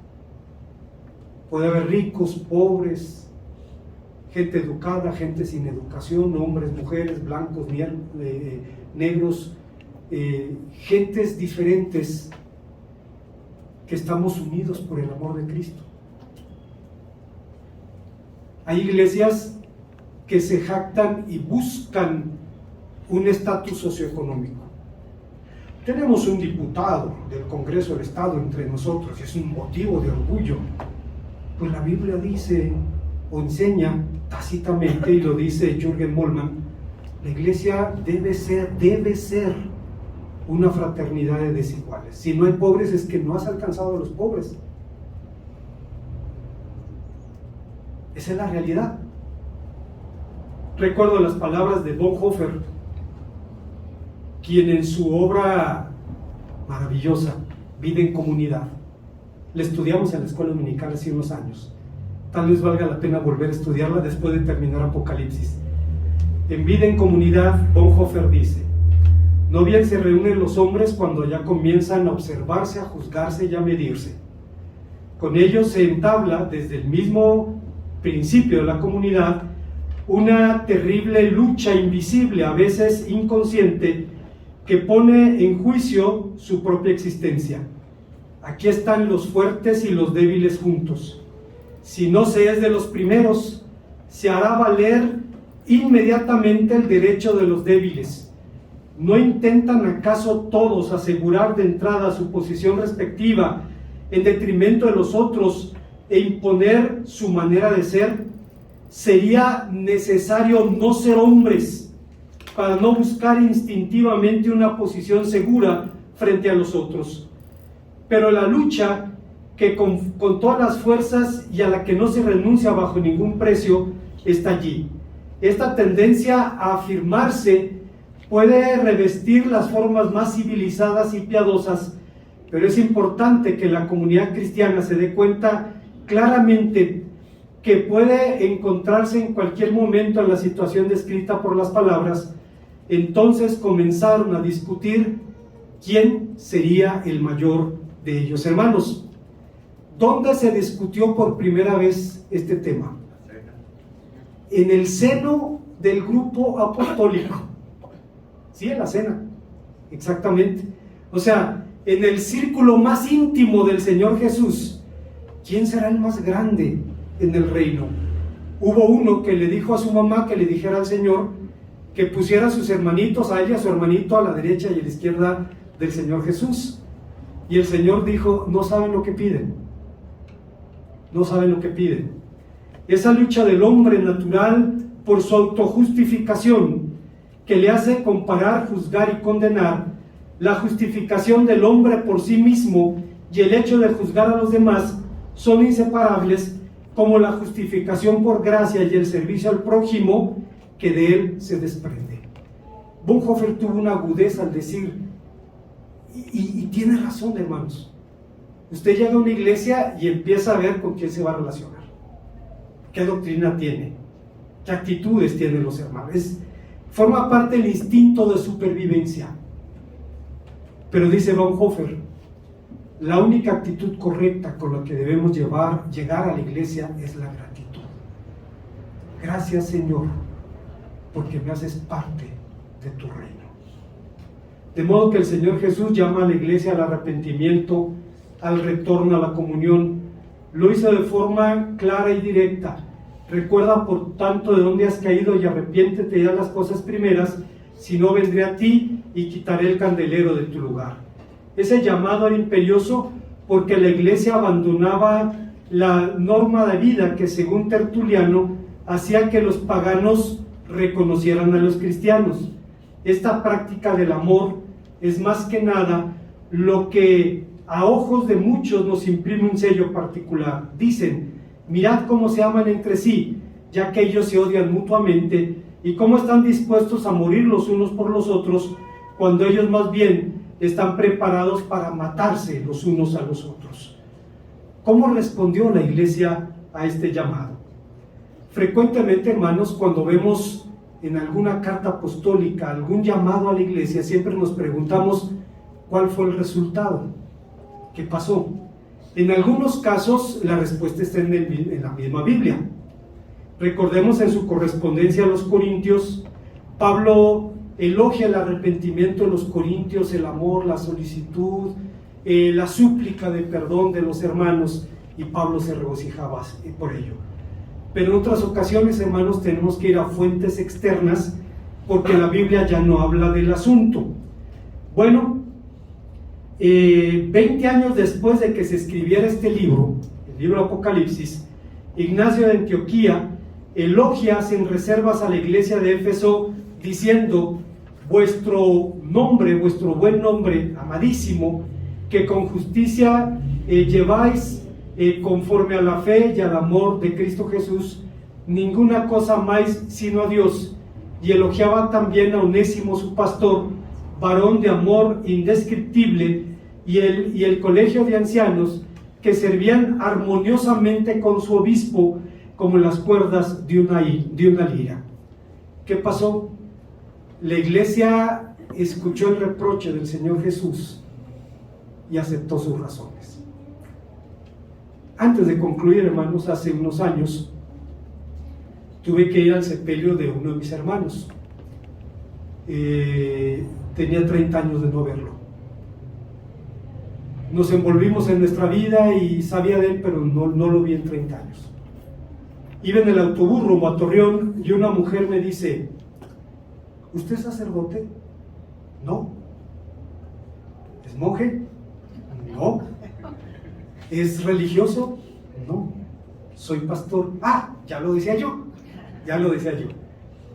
Puede haber ricos, pobres, gente educada, gente sin educación, hombres, mujeres, blancos, negros, gentes diferentes que estamos unidos por el amor de Cristo. Hay iglesias que se jactan y buscan un estatus socioeconómico. Tenemos un diputado del Congreso del Estado entre nosotros y es un motivo de orgullo. Pues la Biblia dice o enseña tácitamente, y lo dice Jürgen Moltmann, la iglesia debe ser una fraternidad de desiguales. Si no hay pobres es que no has alcanzado a los pobres. Esa es la realidad. Recuerdo las palabras de Bonhoeffer, quien en su obra maravillosa, Vida en Comunidad, la estudiamos en la escuela dominical hace unos años. Tal vez valga la pena volver a estudiarla después de terminar Apocalipsis. En Vida en Comunidad, Bonhoeffer dice: no bien se reúnen los hombres cuando ya comienzan a observarse, a juzgarse y a medirse. Con ellos se entabla desde el mismo principio de la comunidad una terrible lucha invisible, a veces inconsciente, que pone en juicio su propia existencia. Aquí están los fuertes y los débiles juntos. Si no se es de los primeros, se hará valer inmediatamente el derecho de los débiles. ¿No intentan acaso todos asegurar de entrada su posición respectiva en detrimento de los otros e imponer su manera de ser? Sería necesario no ser hombres para no buscar instintivamente una posición segura frente a los otros. Pero la lucha que con todas las fuerzas y a la que no se renuncia bajo ningún precio está allí. Esta tendencia a afirmarse puede revestir las formas más civilizadas y piadosas, pero es importante que la comunidad cristiana se dé cuenta claramente que puede encontrarse en cualquier momento en la situación descrita por las palabras. Entonces comenzaron a discutir quién sería el mayor de ellos. Hermanos, ¿Dónde se discutió por primera vez este tema? En el seno del grupo apostólico. Sí, en la cena, exactamente. O sea, en el círculo más íntimo del Señor Jesús, ¿quién será el más grande en el reino? Hubo uno que le dijo a su mamá que le dijera al Señor que pusiera a sus hermanitos, a ella y a su hermanito a la derecha y a la izquierda del Señor Jesús. Y el Señor dijo, no saben lo que piden. No saben lo que piden. Esa lucha del hombre natural por su autojustificación, que le hace comparar, juzgar y condenar, la justificación del hombre por sí mismo y el hecho de juzgar a los demás, son inseparables, como la justificación por gracia y el servicio al prójimo que de él se desprende. Bonhoeffer tuvo una agudeza al decir, y tiene razón, hermanos, usted llega a una iglesia y empieza a ver con quién se va a relacionar, qué doctrina tiene, qué actitudes tienen los hermanos. Forma parte del instinto de supervivencia. Pero dice Bonhoeffer, la única actitud correcta con la que debemos llegar a la iglesia es la gratitud. Gracias, Señor, porque me haces parte de tu reino. De modo que el Señor Jesús llama a la iglesia al arrepentimiento, al retorno a la comunión. Lo hizo de forma clara y directa. Recuerda por tanto de dónde has caído y arrepiéntete y haz las cosas primeras, si no vendré a ti y quitaré el candelero de tu lugar. Ese llamado era imperioso porque la iglesia abandonaba la norma de vida que, según Tertuliano, hacía que los paganos reconocieran a los cristianos. Esta práctica del amor es más que nada lo que a ojos de muchos nos imprime un sello particular. Dicen, mirad cómo se aman entre sí, ya que ellos se odian mutuamente, y cómo están dispuestos a morir los unos por los otros, cuando ellos más bien están preparados para matarse los unos a los otros. ¿Cómo respondió la iglesia a este llamado? Frecuentemente, hermanos, cuando vemos en alguna carta apostólica algún llamado a la iglesia, siempre nos preguntamos cuál fue el resultado, qué pasó. En algunos casos la respuesta está en la misma Biblia. Recordemos en su correspondencia a los Corintios, Pablo elogia el arrepentimiento de los corintios, el amor, la solicitud, la súplica de perdón de los hermanos, y Pablo se regocijaba por ello. Pero en otras ocasiones, hermanos, tenemos que ir a fuentes externas porque la Biblia ya no habla del asunto. Bueno, 20 años después de que se escribiera este libro, el libro Apocalipsis, Ignacio de Antioquía elogia sin reservas a la iglesia de Éfeso diciendo: vuestro nombre, vuestro buen nombre, amadísimo, que con justicia lleváis conforme a la fe y al amor de Cristo Jesús, ninguna cosa más sino a Dios. Y elogiaba también a Onésimo su pastor, varón de amor indescriptible, y el colegio de ancianos, que servían armoniosamente con su obispo como las cuerdas de una lira. ¿Qué pasó? La iglesia escuchó el reproche del Señor Jesús y aceptó sus razones. Antes de concluir, hermanos, hace unos años tuve que ir al sepelio de uno de mis hermanos. Tenía 30 años de no verlo. Nos envolvimos en nuestra vida y sabía de él, pero no lo vi en 30 años. Iba en el autobús rumbo a Torreón y una mujer me dice: ¿usted es sacerdote? No. ¿Es monje? No. ¿Es religioso? No. Soy pastor. Ah, ya lo decía yo.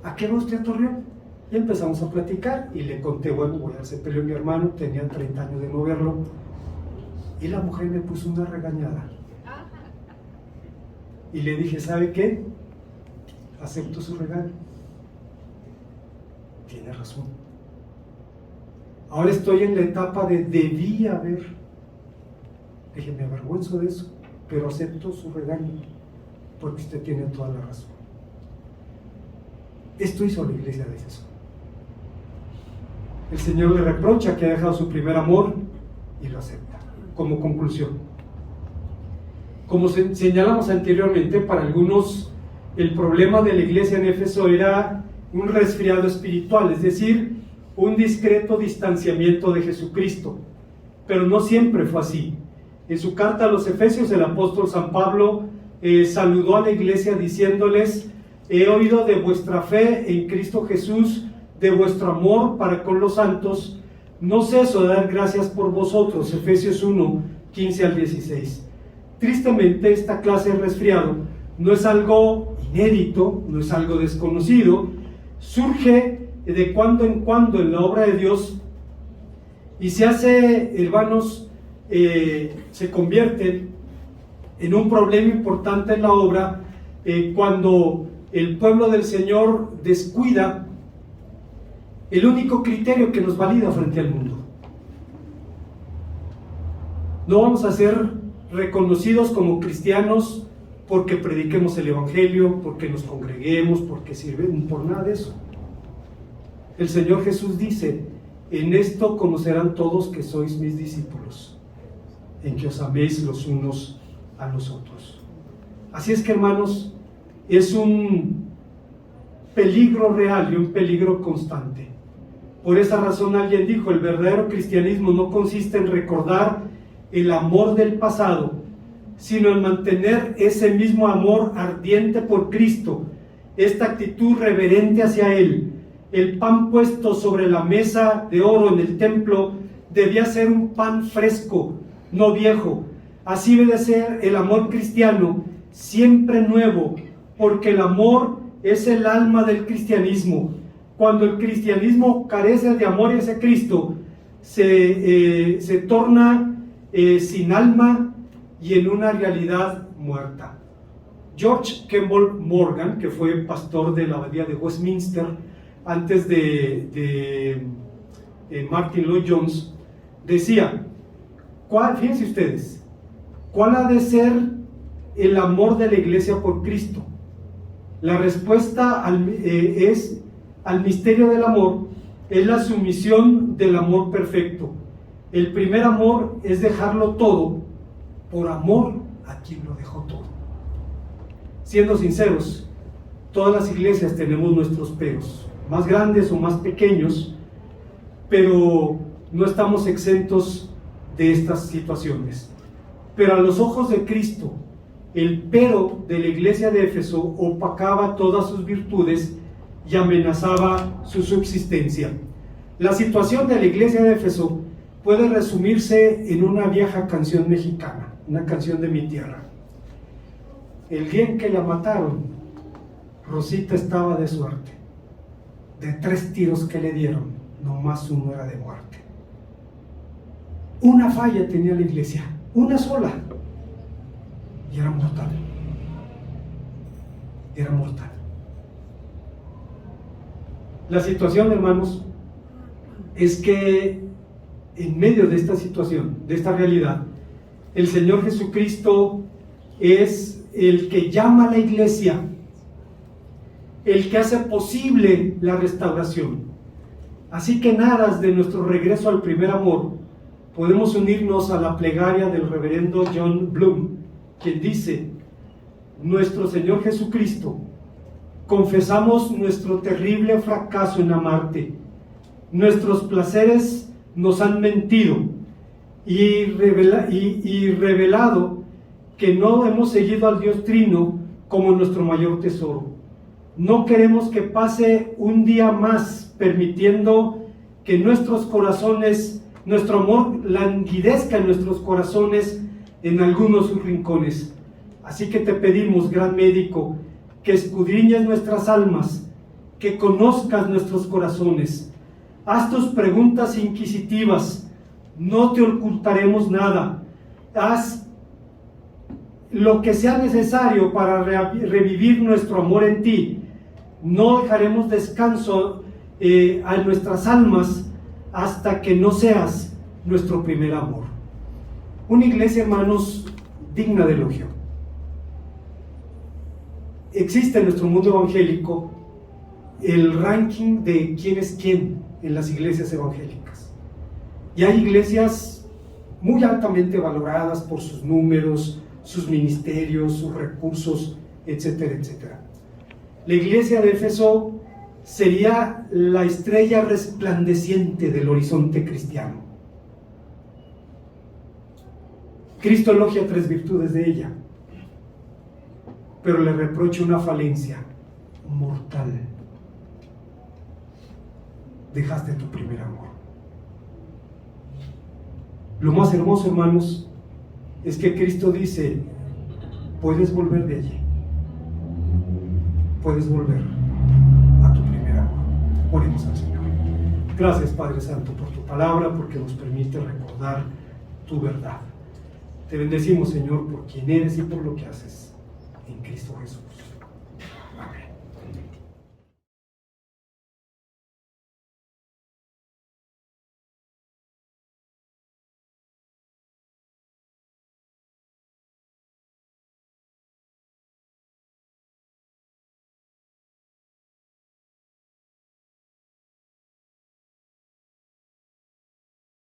¿A qué va usted a Torreón? Y empezamos a platicar y le conté, bueno, voy al sepelio de mi hermano, tenía 30 años de no verlo. Y la mujer me puso una regañada. Y le dije: ¿sabe qué? Acepto su regaño. Tiene razón. Ahora estoy en la etapa de debí haber. Dije: me avergüenzo de eso, pero acepto su regaño, porque usted tiene toda la razón. Esto hizo la iglesia de Jesús. El Señor le reprocha que ha dejado su primer amor y lo acepta. Como conclusión, Como señalamos anteriormente, para algunos el problema de la iglesia en Éfeso era un resfriado espiritual, es decir, un discreto distanciamiento de Jesucristo. Pero no siempre fue así. En su carta a los Efesios, el apóstol San Pablo saludó a la iglesia diciéndoles: he oído de vuestra fe en Cristo Jesús, de vuestro amor para con los santos, no ceso de dar gracias por vosotros. Efesios 1, 15 al 16. Tristemente, esta clase de resfriado no es algo inédito, no es algo desconocido, surge de cuando en cuando en la obra de Dios y se hace, hermanos, se convierte en un problema importante en la obra cuando el pueblo del Señor descuida el único criterio que nos valida frente al mundo. No vamos a ser reconocidos como cristianos porque prediquemos el Evangelio, porque nos congreguemos, porque sirven, por nada de eso. El Señor Jesús dice: en esto conocerán todos que sois mis discípulos, en que os améis los unos a los otros. Así es que, hermanos, es un peligro real y un peligro constante. Por esa razón alguien dijo: el verdadero cristianismo no consiste en recordar el amor del pasado, sino en mantener ese mismo amor ardiente por Cristo, esta actitud reverente hacia Él. El pan puesto sobre la mesa de oro en el templo debía ser un pan fresco, no viejo. Así debe ser el amor cristiano, siempre nuevo, porque el amor es el alma del cristianismo. Cuando el cristianismo carece de amor hacia Cristo, se torna sin alma y en una realidad muerta. George Kemble Morgan, que fue pastor de la abadía de Westminster antes de Martin Lloyd Jones, decía: fíjense ustedes, ¿cuál ha de ser el amor de la iglesia por Cristo? La respuesta al misterio del amor es la sumisión del amor perfecto. El primer amor es dejarlo todo por amor a quien lo dejó todo. Siendo sinceros, todas las iglesias tenemos nuestros peros, más grandes o más pequeños, pero no estamos exentos de estas situaciones. Pero a los ojos de Cristo, el pero de la iglesia de Éfeso opacaba todas sus virtudes y amenazaba su subsistencia. La situación de la iglesia de Éfeso puede resumirse en una vieja canción mexicana, una canción de mi tierra. El día en que la mataron, Rosita estaba de suerte. De 3 tiros que le dieron, nomás uno era de muerte. Una falla tenía la iglesia, una sola, y era mortal. Era mortal. La situación, hermanos, es que en medio de esta situación, de esta realidad, el Señor Jesucristo es el que llama a la iglesia, el que hace posible la restauración. Así que en aras de nuestro regreso al primer amor, podemos unirnos a la plegaria del reverendo John Bloom, quien dice: nuestro Señor Jesucristo, confesamos nuestro terrible fracaso en amarte. Nuestros placeres nos han mentido y revelado que no hemos seguido al Dios Trino como nuestro mayor tesoro. No queremos que pase un día más permitiendo que nuestros corazones, nuestro amor languidezca en nuestros corazones en algunos sus rincones. Así que te pedimos, gran médico, que escudriñes nuestras almas, que conozcas nuestros corazones. Haz tus preguntas inquisitivas, no te ocultaremos nada. Haz lo que sea necesario para revivir nuestro amor en ti. No dejaremos descanso a nuestras almas hasta que no seas nuestro primer amor. Una iglesia, hermanos, digna de elogio. Existe en nuestro mundo evangélico el ranking de quién es quién en las iglesias evangélicas. Y hay iglesias muy altamente valoradas por sus números, sus ministerios, sus recursos, etcétera, etcétera. La iglesia de Éfeso sería la estrella resplandeciente del horizonte cristiano. Cristo elogia 3 virtudes de ella, pero le reprocha una falencia mortal. Dejaste tu primer amor. Lo más hermoso, hermanos, es que Cristo dice, puedes volver de allí. Puedes volver a tu primer amor. Oremos al Señor. Gracias, Padre Santo, por tu palabra, porque nos permite recordar tu verdad. Te bendecimos, Señor, por quien eres y por lo que haces en Cristo Jesús.